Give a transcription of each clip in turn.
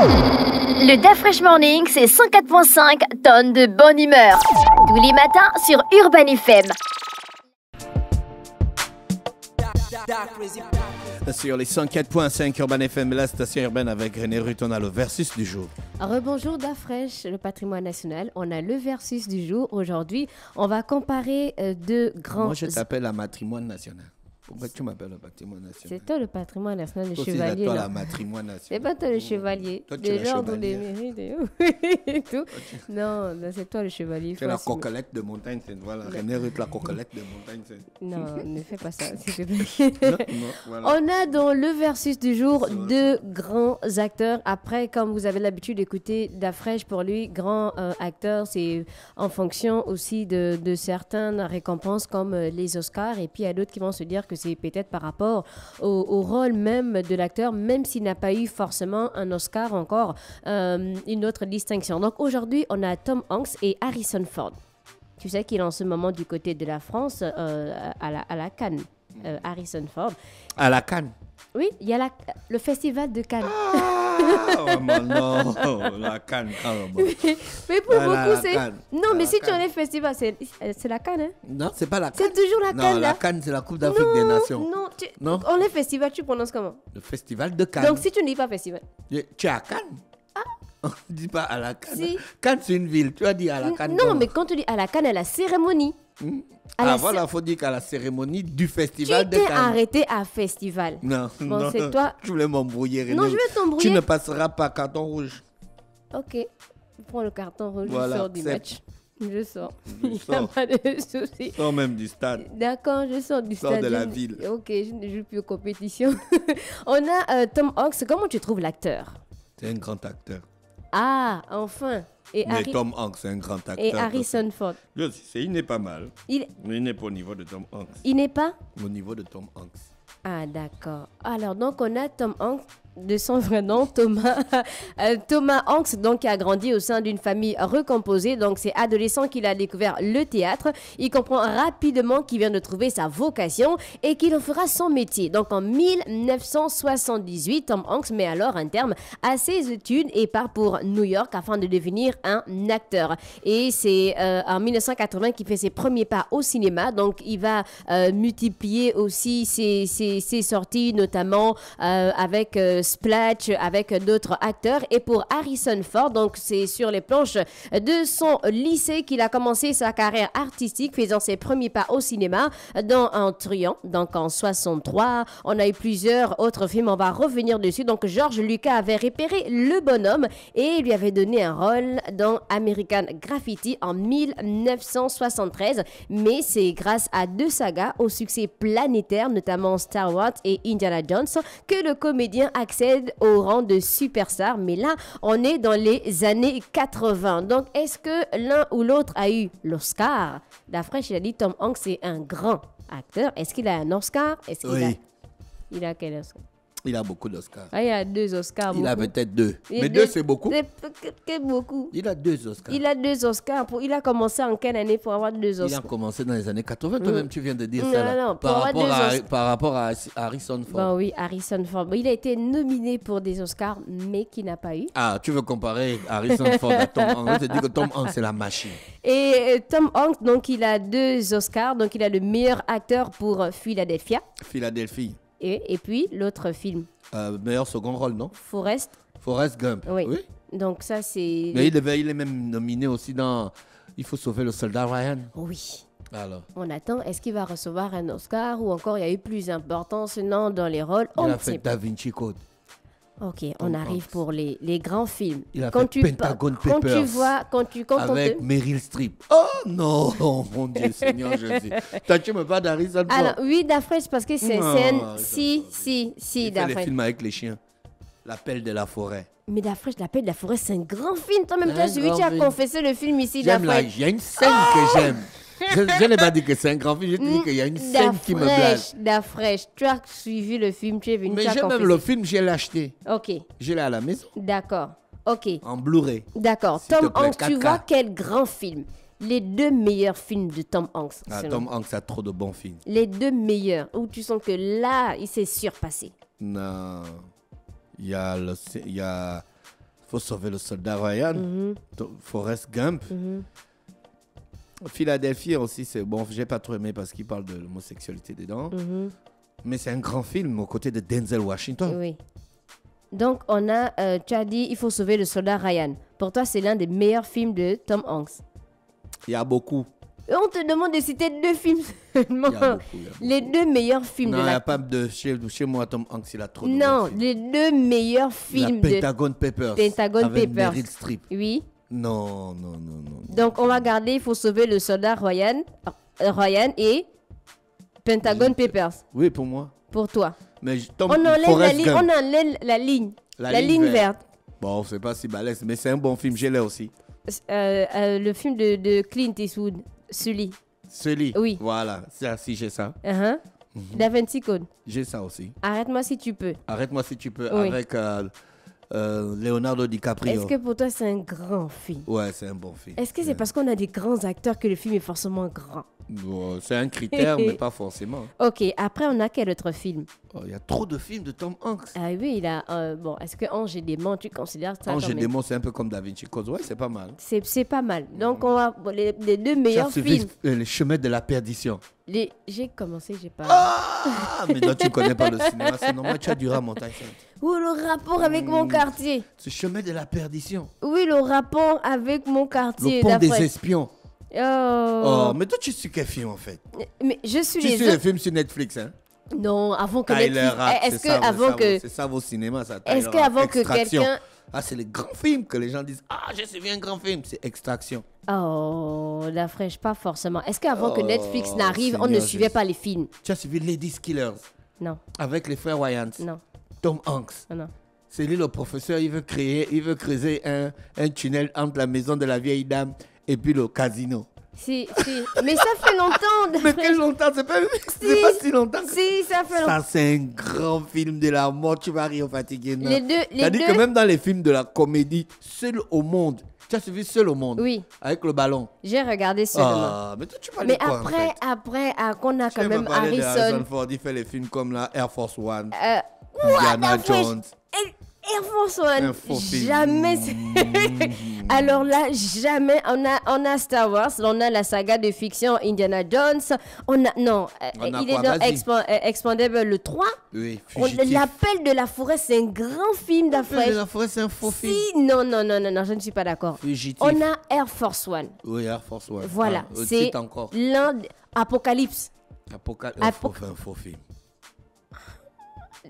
Le DaFresh Morning, c'est 104.5 tonnes de bonne humeur. Tous les matins sur Urban FM. Sur les 104.5 Urban FM, la station urbaine avec René Ruth, on a le versus du jour. Rebonjour DaFresh, le patrimoine national. On a le versus du jour. Aujourd'hui, on va comparer deux grands... Moi, je t'appelle la matrimoine national. Pourquoi tu m'appelles le patrimoine national? C'est toi le patrimoine national, le toi chevalier. C'est toi là. la matrimoine nationale. C'est pas toi le chevalier. Toi, tu es de la l'ordre chevalière. des mérites et tout. Non, c'est toi le chevalier. C'est la coquelette de montagne, c'est voilà. René Ruth, la coquelette de montagne, c'est... Non, ne fais pas ça, s'il te plaît. Non, voilà. On a dans le versus du jour deux grands acteurs. Après, comme vous avez l'habitude d'écouter DaFresh, pour lui, grand acteur, c'est en fonction aussi de certaines récompenses comme les Oscars. Et puis, il y a d'autres qui vont se dire que c'est peut-être par rapport au rôle même de l'acteur, même s'il n'a pas eu forcément un Oscar encore, une autre distinction. Donc, aujourd'hui, on a Tom Hanks et Harrison Ford. Tu sais qu'il est en ce moment du côté de la France, à la Cannes, Harrison Ford. À la Cannes. Oui, il y a le festival de Cannes. Ah, non, la Cannes, carrément. Mais pour beaucoup, c'est... Cannes. Non, mais si tu Cannes. en es festival, c'est la Cannes, hein? Non, c'est pas la Cannes. C'est toujours la Non, Cannes, la là. Cannes, c'est la Coupe d'Afrique des Nations. Non. On est festival, tu prononces comment? Le festival de Cannes. Donc, si tu ne dis pas festival. Tu es à Cannes? On ne dit pas à la Cannes. Si. Cannes, c'est une ville. Tu as dit à la Cannes. Non, mais quand tu dis à la Cannes, à la cérémonie. À la Voilà, il faut dire qu'à la cérémonie du Tu festival de t'es Cannes. arrêté à festival. Non, Bon, non, c'est toi. Tu voulais m'embrouiller, René. Non, je vais t'embrouiller. Tu ne passeras pas carton rouge. Ok. Prends le carton rouge, Voilà, je sors du c'est- match. Je sors. Je Il n'y a sors. pas de souci. Sors même du stade. D'accord, je sors du Sors stade. de la ville. Ok, je ne joue plus aux compétitions. On a Tom Hanks. Comment tu trouves l'acteur? C'est un grand acteur. Ah, enfin. Et, Mais Tom Hanks, c'est un grand acteur. et Harrison Ford. Je sais, il n'est pas mal. Il, Mais il n'est pas au niveau de Tom Hanks. il n'est pas? Au niveau de Tom Hanks. Ah, d'accord. Alors, donc, on a Tom Hanks, de son vrai nom, Thomas Hanks, donc, qui a grandi au sein d'une famille recomposée. Donc, c'est adolescent qu'il a découvert le théâtre. Il comprend rapidement qu'il vient de trouver sa vocation et qu'il en fera son métier. Donc, en 1978, Tom Hanks met alors un terme à ses études et part pour New York afin de devenir un acteur. Et c'est en 1980 qu'il fait ses premiers pas au cinéma. Donc, il va multiplier aussi ses sorties, notamment avec Splash, avec d'autres acteurs. Et pour Harrison Ford, donc c'est sur les planches de son lycée qu'il a commencé sa carrière artistique, faisant ses premiers pas au cinéma dans Un Truand, donc en 63. On a eu plusieurs autres films, on va revenir dessus. Donc George Lucas avait repéré le bonhomme et lui avait donné un rôle dans American Graffiti en 1973. Mais c'est grâce à deux sagas au succès planétaire, notamment Star Wars et Indiana Jones, que le comédien accède au rang de superstar. Mais là, on est dans les années 80. Donc, est-ce que l'un ou l'autre a eu l'Oscar? DaFresh, il a dit Tom Hanks est un grand acteur. Est-ce qu'il a un Oscar? Est-ce qu'il Oui. il a quel Oscar? Il a beaucoup d'Oscars. Ah, il a deux Oscars. Il a beaucoup. peut-être deux. Il Mais a deux, c'est beaucoup. C'est beaucoup. Il a deux Oscars. Il a deux Oscars. Il a commencé en quelle année pour avoir deux Il a Oscars? commencé dans les années 80. Toi-même, tu viens de dire Non, ça. Là. non, pour par, avoir rapport deux par rapport à Harrison Ford. Bon, oui, Harrison Ford. Bon, il a été nominé pour des Oscars, mais qui n'a pas eu. Ah, tu veux comparer Harrison Ford à Tom Hanks? Je te dis que Tom Hanks, c'est la machine. Et Tom Hanks, donc, il a deux Oscars. Donc, il a le meilleur acteur pour Philadelphia. Philadelphie. Et puis, l'autre film, Meilleur second rôle, non? Forrest. Forrest Gump. Oui. Donc, ça, c'est... Mais il est même nominé aussi dans Il faut sauver le soldat Ryan. Oui. Alors, On attend, est-ce qu'il va recevoir un Oscar ou encore il y a eu plus important sinon dans les rôles? il On a ne fait sait pas. Da Vinci Code. Ok, Tom on arrive Hanks. pour les grands films. Il a Quand fait tu Pentagon quand tu Papers. vois, quand on Avec te... Meryl Streep. Oh non, oh, mon Dieu, Seigneur Jésus. Toi, tu me parles d'Harrison Ford. Alors, oui, DaFresh, parce que c'est Non, un... Si, il fait les DaFresh. films avec les chiens. L'appel de la forêt. Mais DaFresh, L'appel de la forêt, c'est un grand film. Toi-même, tu Un as suivi, grand tu as film. confessé le film ici, J'aime là, DaFresh. il y a une scène que j'aime. Je n'ai pas dit que c'est un grand film, je te dis qu'il y a une scène qui me blase. DaFresh, tu as suivi le film, tu es venu, Mais tu as j'ai même confessé. le film, j'ai l'acheté. Ok, Je l'ai à la maison, d'accord. Ok, en Blu-ray. d'accord. S'il te Tom plaît, Hanks, tu 4K. vois quel grand film. Les deux meilleurs films de Tom Hanks. Ah, selon Tom toi. Hanks a trop de bons films. Les deux meilleurs, où tu sens que là, il s'est surpassé. Non. Il y a Faut sauver le soldat Ryan. Forrest Gump. Philadelphie aussi, c'est bon. J'ai pas trop aimé parce qu'il parle de l'homosexualité dedans. Mais c'est un grand film aux côtés de Denzel Washington. Oui. Donc, on a, tu as dit, il faut sauver le soldat Ryan. Pour toi, c'est l'un des meilleurs films de Tom Hanks. Il y a beaucoup. Et on te demande de citer 2 films seulement. Il y a beaucoup. Les 2 meilleurs films Non, de il n'y la... a pas de... Chez moi, Tom Hanks, il a trop de bons Non, films. les 2 meilleurs films La de... Pentagon Papers. Pentagon avec Papers. Meryl Streep. Oui. Non. Donc, on va garder, il faut sauver le soldat Ryan et Pentagon Papers, Oui, pour moi. pour toi. Mais Tom On enlève Forrest la, Gump. on enlève la ligne. La ligne verte. Bon, c'est pas si balèze, mais c'est un bon film. J'ai l'ai aussi. Le film de Clint Eastwood, Sully. Sully. Oui. Voilà. Ça, si j'ai ça. Da Vinci Code. J'ai ça aussi. Arrête-moi si tu peux. Arrête-moi si tu peux. Oui. Avec Leonardo DiCaprio. Est-ce que pour toi, c'est un grand film? Ouais, c'est un bon film. Est-ce que c'est parce qu'on a des grands acteurs que le film est forcément grand? Bon, c'est un critère, mais pas forcément. Ok, après, on a quel autre film? Oh, il y a trop de films de Tom Hanks. Ah oui, il a... bon, est-ce que Ange et Démon, tu considères ça Ange comme et Démon, c'est un peu comme Da Vinci Code. Ouais, c'est pas mal. C'est pas mal. Donc, on va... bon, les 2 Tu meilleurs as suivi films. Les chemins de la perdition. J'ai commencé, j'ai pas... Ah, mais toi, tu connais pas le cinéma, c'est normal. Tu as du Montagne. Ou le rapport avec mon quartier. Ce chemin de la perdition. Oui, le rapport avec mon quartier. Le pont des d'après- espions. Oh. Oh, mais toi, tu suis quel film en fait? Mais je suis Tu les suis les films sur Netflix, hein? Non, avant que Tyler Netflix... Rapp, Est-ce c'est que ça, avant que... C'est ça vos cinémas, ça. Est-ce Tyler Rapp, qu'avant que Extraction. quelqu'un... Ah, c'est les grands films que les gens disent. Ah, j'ai suivi un grand film. C'est Extraction. Oh, la fraîche, pas forcément. Est-ce qu'avant que Oh, Netflix n'arrive, on ne Seigneur suivait Jésus. pas les films? Tu as suivi Ladies Killers Non, avec les frères Wayans. non, Tom Hanks. non. C'est lui le professeur. Il veut creuser un tunnel entre la maison de la vieille dame et puis le casino. Si. Mais ça fait longtemps. Mais quel longtemps? C'est pas si longtemps. Si, ça fait longtemps. Ça, c'est un grand film de la mort. Tu vas rire fatigué. Non? Les deux... C'est-à-dire que même dans les films de la comédie, Seul au monde, tu as suivi Seul au monde? Oui. Avec le ballon. J'ai regardé seulement. Ah, mais toi, tu parles Mais de quoi, en fait? après, qu'on a Tu quand m'as même parlé de Harrison... Ford, il fait les films comme la Air Force One, What Indiana the fresh- Jones. Air Force One, Un faux film. jamais. Alors là, jamais. On a Star Wars, on a la saga de fiction Indiana Jones. On a On a il quoi? est dans Vas-y. Expandable le 3. Oui, Fugitif. L'appel de la forêt, c'est un grand film L'appel de d'affaires. la forêt, c'est un faux film. Si, non, je ne suis pas d'accord. Fugitif. On a Air Force One. Oui, Air Force One. Voilà, Ah, c'est cite encore. l'un Apocalypse. Un faux film.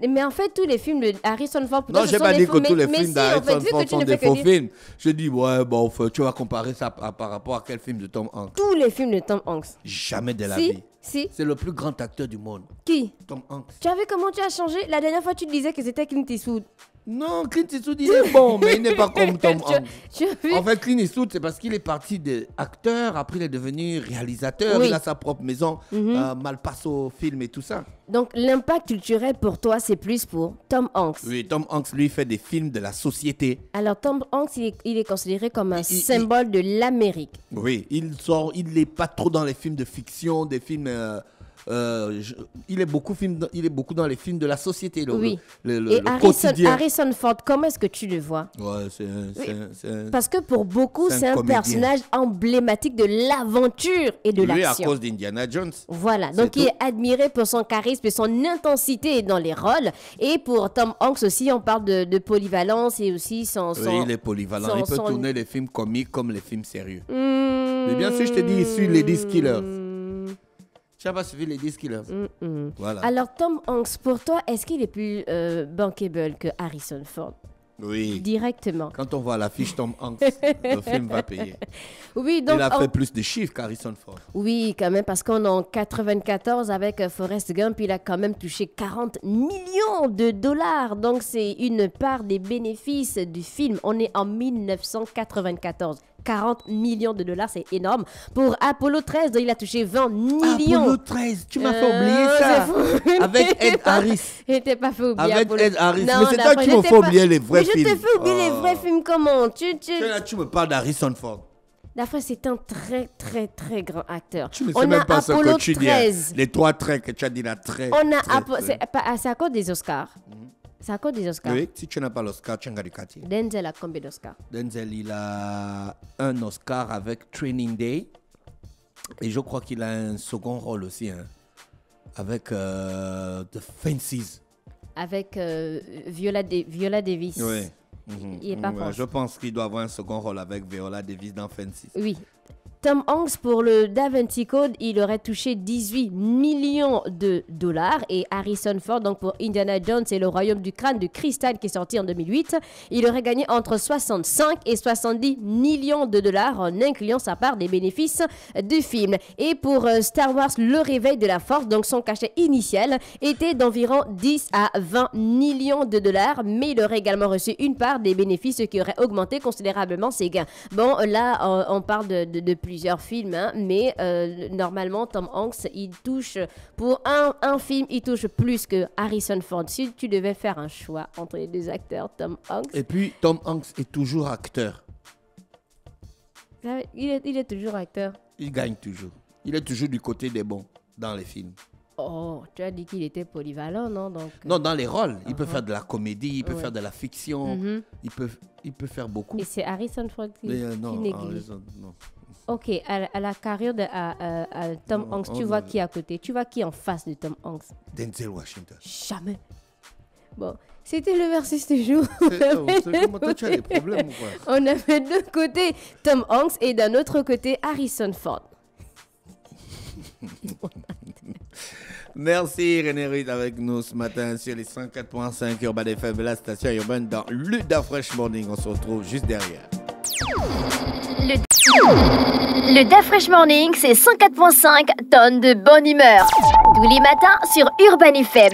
Mais en fait, tous les films de Harrison Ford... Non, j'ai pas dit que tous les mais films si, d'Harrison en fait, vu Ford que tu sont ne des fais que faux dire- films. Je dis, ouais, bon, tu vas comparer ça par rapport à quel film de Tom Hanks? Tous les films de Tom Hanks. Jamais de la Si, vie. si. C'est le plus grand acteur du monde, Qui? Tom Hanks. Tu as vu comment tu as changé? La dernière fois, tu disais que c'était Clint Eastwood. Non, Clint Eastwood, il est bon, mais il n'est pas comme Tom Hanks. Tu as vu? En fait, Clint Eastwood, c'est parce qu'il est parti d'acteur, après il est devenu réalisateur, Oui. il a sa propre maison, Malpasso Film et tout ça. Donc, l'impact culturel pour toi, c'est plus pour Tom Hanks. Oui, Tom Hanks, lui, fait des films de la société. Alors, Tom Hanks, il est considéré comme un Il- symbole de l'Amérique. Oui, il n'est pas trop dans les films de fiction, des films... il est beaucoup dans les films de la société, Oui. le Et quotidien. Harrison Ford, comment est-ce que tu le vois? Ouais, c'est un... Parce que pour beaucoup, C'est un c'est un comédien. personnage emblématique de l'aventure et de Lui, à l'action. cause d'Indiana Jones. Voilà, C'est donc il tout. est admiré pour son charisme et son intensité dans les rôles. Et pour Tom Hanks aussi, on parle de polyvalence et aussi son... Oui, il est polyvalent. son- Il peut son- tourner les films comiques comme les films sérieux. Mais bien sûr, je te dis, il suit Ladies Killers. Tu n'as pas suivi Ladies Killers. Voilà. Alors, Tom Hanks, pour toi, est-ce qu'il est plus bankable que Harrison Ford? Oui. Directement. Quand on voit l'affiche Tom Hanks, le film va payer. Oui, donc... Il a fait plus de chiffres qu'Harrison Ford. Oui, quand même, parce qu'on est en 94 avec Forrest Gump, il a quand même touché 40 millions de dollars. Donc, c'est une part des bénéfices du film. On est en 1994. 40 millions de dollars, c'est énorme. Pour Apollo 13, il a touché 20 millions. Apollo 13, tu m'as fait oublier c'est ça. fou. Avec Ed Harris. Il n'était pas fait oublier Avec Apollo. Ed Harris. Non, Mais c'est toi d'accord, qui il me était fais pas- oublier les vrais Mais films. je te fais oublier les Oh. vrais films, comment Là, tu me parles d'Harrison Ford. D'après, c'est un très, très, très grand acteur. Tu ne sais On même a pas ce Apollo que tu dis. hein. 13. Les 3 traits que tu as dit là, très. On a très, c'est à cause des Oscars. Ça compte des Oscars. Oui, si tu n'as pas l'Oscar, tu as du quartier. Denzel a combien d'Oscars? Denzel, il a un Oscar avec Training Day. Et je crois qu'il a un second rôle aussi, hein, avec The Fences. Avec Viola Davis. Oui. Il est pas Je pense qu'il doit avoir un second rôle avec Viola Davis dans Fences. Oui. Tom Hanks, pour le Da Vinci Code, il aurait touché 18 millions de dollars. Et Harrison Ford, donc pour Indiana Jones et le Royaume du Crâne de Cristal, qui est sorti en 2008, il aurait gagné entre 65 et 70 millions de dollars en incluant sa part des bénéfices du film. Et pour Star Wars, le réveil de la force, donc son cachet initial était d'environ 10 à 20 millions de dollars, mais il aurait également reçu une part des bénéfices, ce qui aurait augmenté considérablement ses gains. Bon, là, on parle de plusieurs films, hein, mais normalement, Tom Hanks, il touche, pour un film, il touche plus que Harrison Ford. Si tu devais faire un choix entre les deux acteurs, Tom Hanks... Et puis, Tom Hanks est toujours acteur. Il est toujours acteur. Il gagne toujours. Il est toujours du côté des bons dans les films. Oh, tu as dit qu'il était polyvalent, non? Donc, non, dans les rôles. Il peut faire de la comédie, il peut faire de la fiction, Mm-hmm. il peut faire beaucoup. Et c'est Harrison Ford qui Non, néglige. Harrison, non. Ok, à la carrière de Tom Hanks, tu vois qui est à côté? Tu vois qui est en face de Tom Hanks? Denzel Washington. Jamais. Bon, c'était le versus du jour. Comment toi, tu as des problèmes ou quoi? On avait d'un côté Tom Hanks et d'un autre côté Harrison Ford. Merci René Ruiz avec nous ce matin sur les 104.5 Urban FM, la station urbaine dans le Da Fresh Morning. On se retrouve juste derrière. Le Da Fresh Morning, c'est 104.5 tonnes de bonne humeur. Tous les matins sur Urban FM.